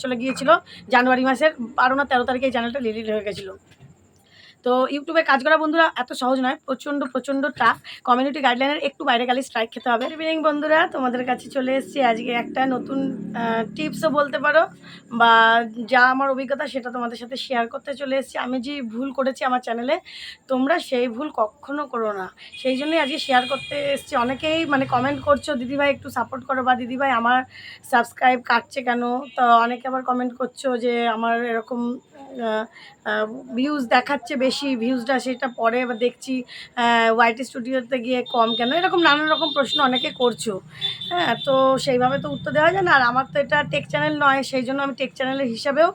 চলে গিয়েছিল জানুয়ারি মাসের 12 না 13 তারিখে এই চ্যানেলটা ডিলিট হয়ে গেছিলো। তো ইউটিউবে কাজ করা বন্ধুরা এত সহজ নয়, প্রচণ্ড টাফ। কমিউনিটি গাইডলাইনের একটু বাইরে গেলে স্ট্রাইক খেতে হবে। ইভিনিং বন্ধুরা, তোমাদের কাছে চলে এসেছি আজকে একটা নতুন টিপসও বলতে পারো, বা যা আমার অভিজ্ঞতা সেটা তোমাদের সাথে শেয়ার করতে চলে এসেছি। আমি যে ভুল করেছি আমার চ্যানেলে, তোমরা সেই ভুল কখনো করো না, সেই জন্যই আজকে শেয়ার করতে এসেছি। অনেকেই মানে কমেন্ট করছো, দিদিভাই একটু সাপোর্ট করো, বা দিদিভাই আমার সাবস্ক্রাইব কাটছে কেন। তো অনেকে আবার কমেন্ট করছো যে আমার এরকম ভিউজ দেখাচ্ছে বেশি, ভিউজটা সেটা পরে আবার দেখছি ওয়াইটি স্টুডিওতে গিয়ে কম কেন, এরকম নানান রকম প্রশ্ন অনেকে করছো। হ্যাঁ, তো সেইভাবে তো উত্তর দেওয়া যায় না। আর আমার তো এটা টেক চ্যানেল নয়, সেই জন্য আমি টেক চ্যানেলের হিসাবেও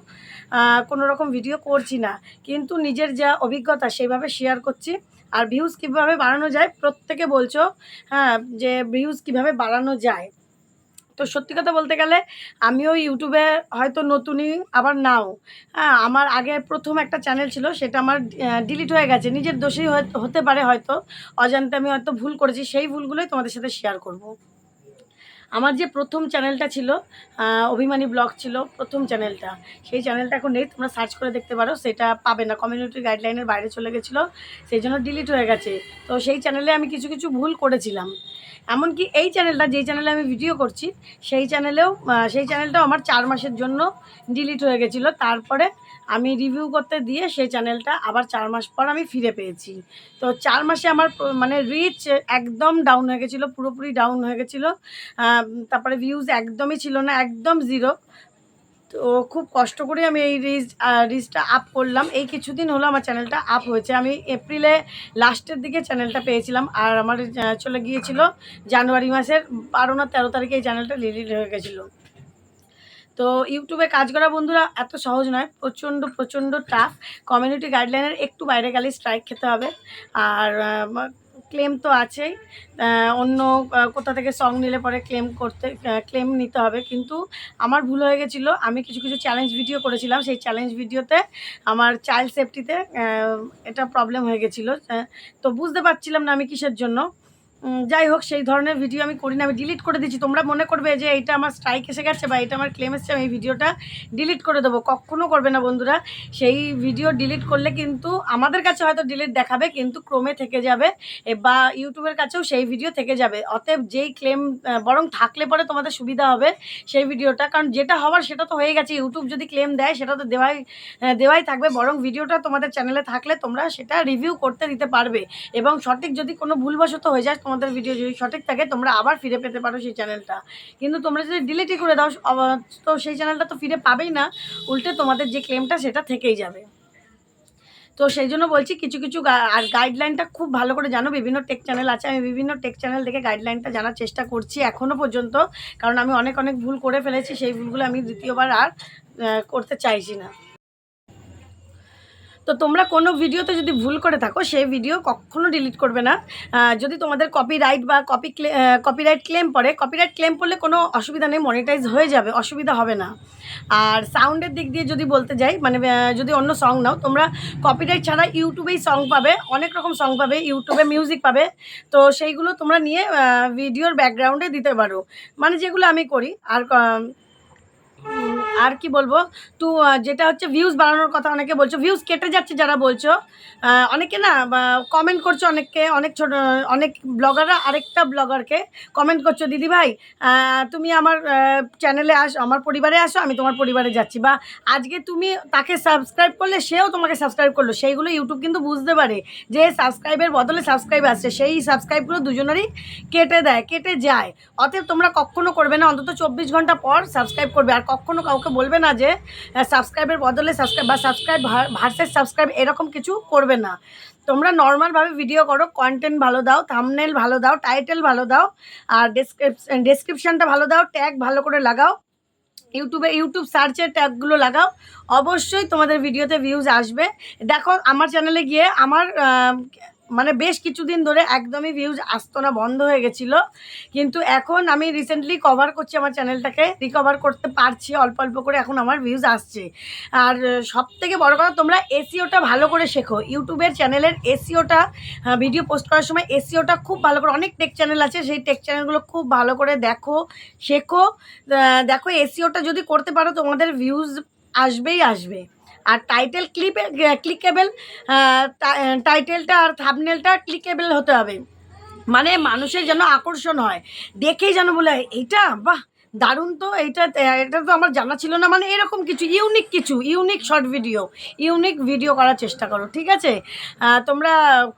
কোনো রকম ভিডিও করছি না, কিন্তু নিজের যা অভিজ্ঞতা সেইভাবে শেয়ার করছি। আর ভিউজ কীভাবে বাড়ানো যায় প্রত্যেকে বলছো, হ্যাঁ, যে ভিউজ কীভাবে বাড়ানো যায়। তো সত্যি কথা বলতে গেলে আমিও ইউটিউবে হয়তো নতুনই, আবার নাও। হ্যাঁ, আমার আগে প্রথম একটা চ্যানেল ছিল, সেটা আমার ডিলিট হয়ে গেছে। নিজের দোষেই হতে পারে, হয়তো অজান্তে আমি হয়তো ভুল করেছি। সেই ভুলগুলোই তোমাদের সাথে শেয়ার করব। আমার যে প্রথম চ্যানেলটা ছিল, অভিমানী ব্লগ ছিল প্রথম চ্যানেলটা, সেই চ্যানেলটা এখন নেই। তোমরা সার্চ করে দেখতে পারো, সেটা পাবে না, কমিউনিটি গাইডলাইনের বাইরে চলে গেছিলো, সেই জন্য ডিলিট হয়ে গেছে। তো সেই চ্যানেলে আমি কিছু ভুল করেছিলাম। এমনকি এই চ্যানেলটা, যেই চ্যানেলে আমি ভিডিও করছি, সেই চ্যানেলটাও আমার 4 মাসের জন্য ডিলিট হয়ে গেছিলো। তারপরে আমি রিভিউ করতে দিয়ে সেই চ্যানেলটা আবার 4 মাস পর আমি ফিরে পেয়েছি। তো 4 মাসে আমার মানে রিচ একদম ডাউন হয়ে গেছিলো, পুরোপুরি ডাউন হয়ে গেছিলো। তারপরে ভিউজ একদমই ছিল না, একদম জিরো। তো খুব কষ্ট করে আমি এই রিচটা আপ করলাম। এই কিছুদিন হলো আমার চ্যানেলটা আপ হয়েছে। আমি এপ্রিলে লাস্টের দিকে চ্যানেলটা পেয়েছিলাম, আর আমার চলে গিয়েছিল জানুয়ারি মাসের 12 না 13 তারিখে এই চ্যানেলটা ডিলিট হয়ে গেছিলো। তো ইউটিউবে কাজ করা বন্ধুরা এত সহজ নয়, প্রচণ্ড টাফ। কমিউনিটি গাইডলাইনের একটু বাইরে গেলে স্ট্রাইক খেতে হবে। আর ক্লেম তো আছেই, অন্য কোথা থেকে সং নিলে পরে ক্লেম নিতে হবে। কিন্তু আমার ভুল হয়ে গেছিলো, আমি কিছু চ্যালেঞ্জ ভিডিও করেছিলাম। সেই চ্যালেঞ্জ ভিডিওতে আমার চাইল্ড সেফটিতে এটা প্রবলেম হয়ে গেছিলো। তো বুঝতে পারছিলাম না আমি কিসের জন্য। যাই হোক, সেই ধরনের ভিডিও আমি করি না, আমি ডিলিট করে দিচ্ছি। তোমরা মনে করবে যে এইটা আমার স্ট্রাইক এসে গেছে বা এটা আমার ক্লেম এসেছে, আমি এই ভিডিওটা ডিলিট করে দেবো। কখনও করবে না বন্ধুরা। সেই ভিডিও ডিলিট করলে কিন্তু আমাদের কাছে হয়তো ডিলিট দেখাবে, কিন্তু ক্রোমে থেকে যাবে, বা ইউটিউবের কাছেও সেই ভিডিও থেকে যাবে। অতএব যেই ক্লেম বরং থাকলে পরে তোমাদের সুবিধা হবে সেই ভিডিওটা, কারণ যেটা হওয়ার সেটা তো হয়ে গেছে। ইউটিউব যদি ক্লেম দেয় সেটা তো দেওয়াই থাকবে, বরং ভিডিওটা তোমাদের চ্যানেলে থাকলে তোমরা সেটা রিভিউ করতে দিতে পারবে। এবং সঠিক যদি কোনো ভুলবশত হয়ে যায়, তোমাদের ভিডিও যদি সঠিক থাকে, তোমরা আবার ফিরে পেতে পারো সেই চ্যানেলটা। কিন্তু তোমরা যদি ডিলিটই করে দাও, তো সেই চ্যানেলটা তো ফিরে পাবেই না, উল্টে তোমাদের যে ক্লেমটা সেটা থেকেই যাবে। তো সেই জন্য বলছি কিছু আর গাইডলাইনটা খুব ভালো করে জানো। বিভিন্ন টেক চ্যানেল আছে, আমি বিভিন্ন টেক চ্যানেল থেকে গাইডলাইনটা জানার চেষ্টা করছি এখনও পর্যন্ত, কারণ আমি অনেক ভুল করে ফেলেছি। সেই ভুলগুলো আমি দ্বিতীয়বার আর করতে চাইছি না। তো তোমরা কোনো ভিডিওতে যদি ভুল করে থাকো, সেই ভিডিও কখনো ডিলিট করবে না। যদি তোমাদের কপিরাইট বা কপিরাইট ক্লেম পড়ে, কপিরাইট ক্লেম পড়লে কোনো অসুবিধা নেই, মনিটাইজ হয়ে যাবে, অসুবিধা হবে না। আর সাউন্ডের দিক দিয়ে যদি বলতে যাই, মানে যদি অন্য সং নাও, তোমরা কপিরাইট ছাড়া ইউটিউবেই সং পাবে, অনেক রকম সং পাবে, ইউটিউবে মিউজিক পাবে। তো সেইগুলো তোমরা নিয়ে ভিডিওর ব্যাকগ্রাউন্ডে দিতে পারো, মানে যেগুলো আমি করি। আর কি বলবো, তো যেটা হচ্ছে ভিউজ বাড়ানোর কথা অনেকে বলছো, ভিউজ কেটে যাচ্ছে যারা বলছো, অনেকে না কমেন্ট করছো, অনেক ব্লগাররা আরেকটা ব্লগারকে কমেন্ট করছো, দিদিভাই তুমি আমার চ্যানেলে আসো, আমার পরিবারে আসো, আমি তোমার পরিবারে যাচ্ছি, বা আজকে তুমি তাকে সাবস্ক্রাইব করলে সেও তোমাকে সাবস্ক্রাইব করলো। সেইগুলো ইউটিউব কিন্তু বুঝতে পারে যে সাবস্ক্রাইবের বদলে সাবস্ক্রাইব আসছে, সেই সাবস্ক্রাইবগুলো দুজনেরই কেটে যায়। অতএব তোমরা কখনো করবে না, অন্তত 24 ঘন্টা পর সাবস্ক্রাইব করবে। আর কখনো কাউকে বলবে না যে সাবস্ক্রাইবের বদলে সাবস্ক্রাইব, বা সাবস্ক্রাইব ভার্সেস সাবস্ক্রাইব, এরকম কিছু করবে না। তোমরা নর্মালভাবে ভিডিও করো, কন্টেন্ট ভালো দাও, থাম্বনেল ভালো দাও, টাইটেল ভালো দাও, আর ডেসক্রিপশানটা ভালো দাও, ট্যাগ ভালো করে লাগাও, ইউটিউব সার্চের ট্যাগগুলো লাগাও, অবশ্যই তোমাদের ভিডিওতে ভিউজ আসবে। দেখো আমার চ্যানেলে গিয়ে আমার মানে বেশ কিছুদিন ধরে একদমই ভিউজ আসতো না, বন্ধ হয়ে গেছিলো। কিন্তু এখন আমি রিসেন্টলি কভার করছি আমার চ্যানেলটাকে, রিকভার করতে পারছি অল্প অল্প করে, এখন আমার ভিউজ আসছে। আর সবথেকে বড় কথা, তোমরা এসইওটা ভালো করে শেখো। ইউটিউবের চ্যানেলের এসইওটা, ভিডিও পোস্ট করার সময় এসইওটা খুব ভালো করে, অনেক টেক চ্যানেল আছে, সেই টেক চ্যানেলগুলো খুব ভালো করে দেখো, শেখো। দেখো এসইওটা যদি করতে পারো তোমাদের ভিউজ আসবেই আসবে। আর টাইটেল ক্লিকেবল, টাইটেলটা আর থাম্বনেলটা ক্লিকেবল হতে হবে, মানে মানুষের যেন আকর্ষণ হয়, দেখেই যেন বলে এইটা বাহ দারুণ, তো এটা এটা তো আমার জানা ছিল না, মানে এরকম কিছু unique short video, unique video করার চেষ্টা করো, ঠিক আছে? তোমরা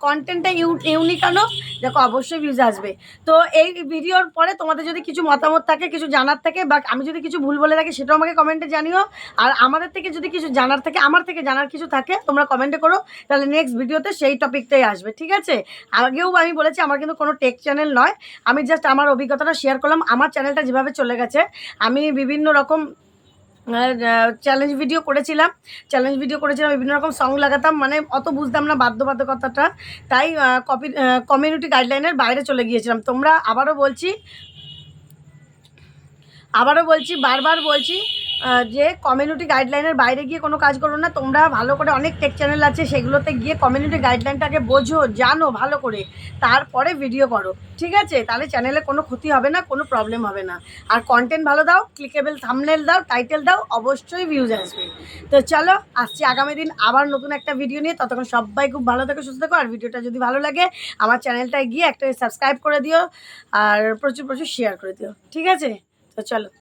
কন্টেন্টটা ইউনিক আনো, দেখো অবশ্যই ভিউজ আসবে। তো এই ভিডিওর পরে তোমাদের যদি কিছু মতামত থাকে, কিছু জানার থাকে, বা আমি যদি কিছু ভুল বলে থাকি সেটাও আমাকে কমেন্টে জানিও। আর আমাদের থেকে যদি কিছু জানার থাকে, আমার থেকে জানার কিছু থাকে, তোমরা কমেন্টে করো, তাহলে নেক্সট ভিডিওতে সেই টপিকটাই আসবে, ঠিক আছে? আগেও আমি বলেছি আমার কিন্তু কোনো টেক চ্যানেল নয়, আমি জাস্ট আমার অভিজ্ঞতাটা শেয়ার করলাম। আমার চ্যানেলটা যেভাবে চলে গেছে, আমি বিভিন্ন রকম চ্যালেঞ্জ ভিডিও করেছিলাম, বিভিন্ন রকম সং লাগাতাম, মানে অত বুঝতাম না বাধ্যবাধকতাটা, তাই কমিউনিটি গাইডলাইনের বাইরে চলে গিয়েছিলাম। তোমরা আবারও বলছি, বারবার বলছি, যে কমিউনিটি গাইডলাইনের বাইরে গিয়ে কোনো কাজ করো না। তোমরা ভালো করে, অনেক টেক চ্যানেল আছে, সেগুলোতে গিয়ে কমিউনিটি গাইডলাইনটাকে বোঝো, জানো ভালো করে, তারপরে ভিডিও করো, ঠিক আছে? তাহলে চ্যানেলে কোনো ক্ষতি হবে না, কোনো প্রবলেম হবে না। আর কন্টেন্ট ভালো দাও, ক্লিকেবল থাম্বনেল দাও, টাইটেল দাও, অবশ্যই ভিউজ আসবে। তো চলো, আসছি আগামী দিন আবার নতুন একটা ভিডিও নিয়ে। ততক্ষণ সবাই খুব ভালো থেকো, সুস্থ থেকো। আর ভিডিওটা যদি ভালো লাগে আমার চ্যানেলটায় গিয়ে একটা সাবস্ক্রাইব করে দিও, আর প্রচুর শেয়ার করে দিও, ঠিক আছে? তো চলো।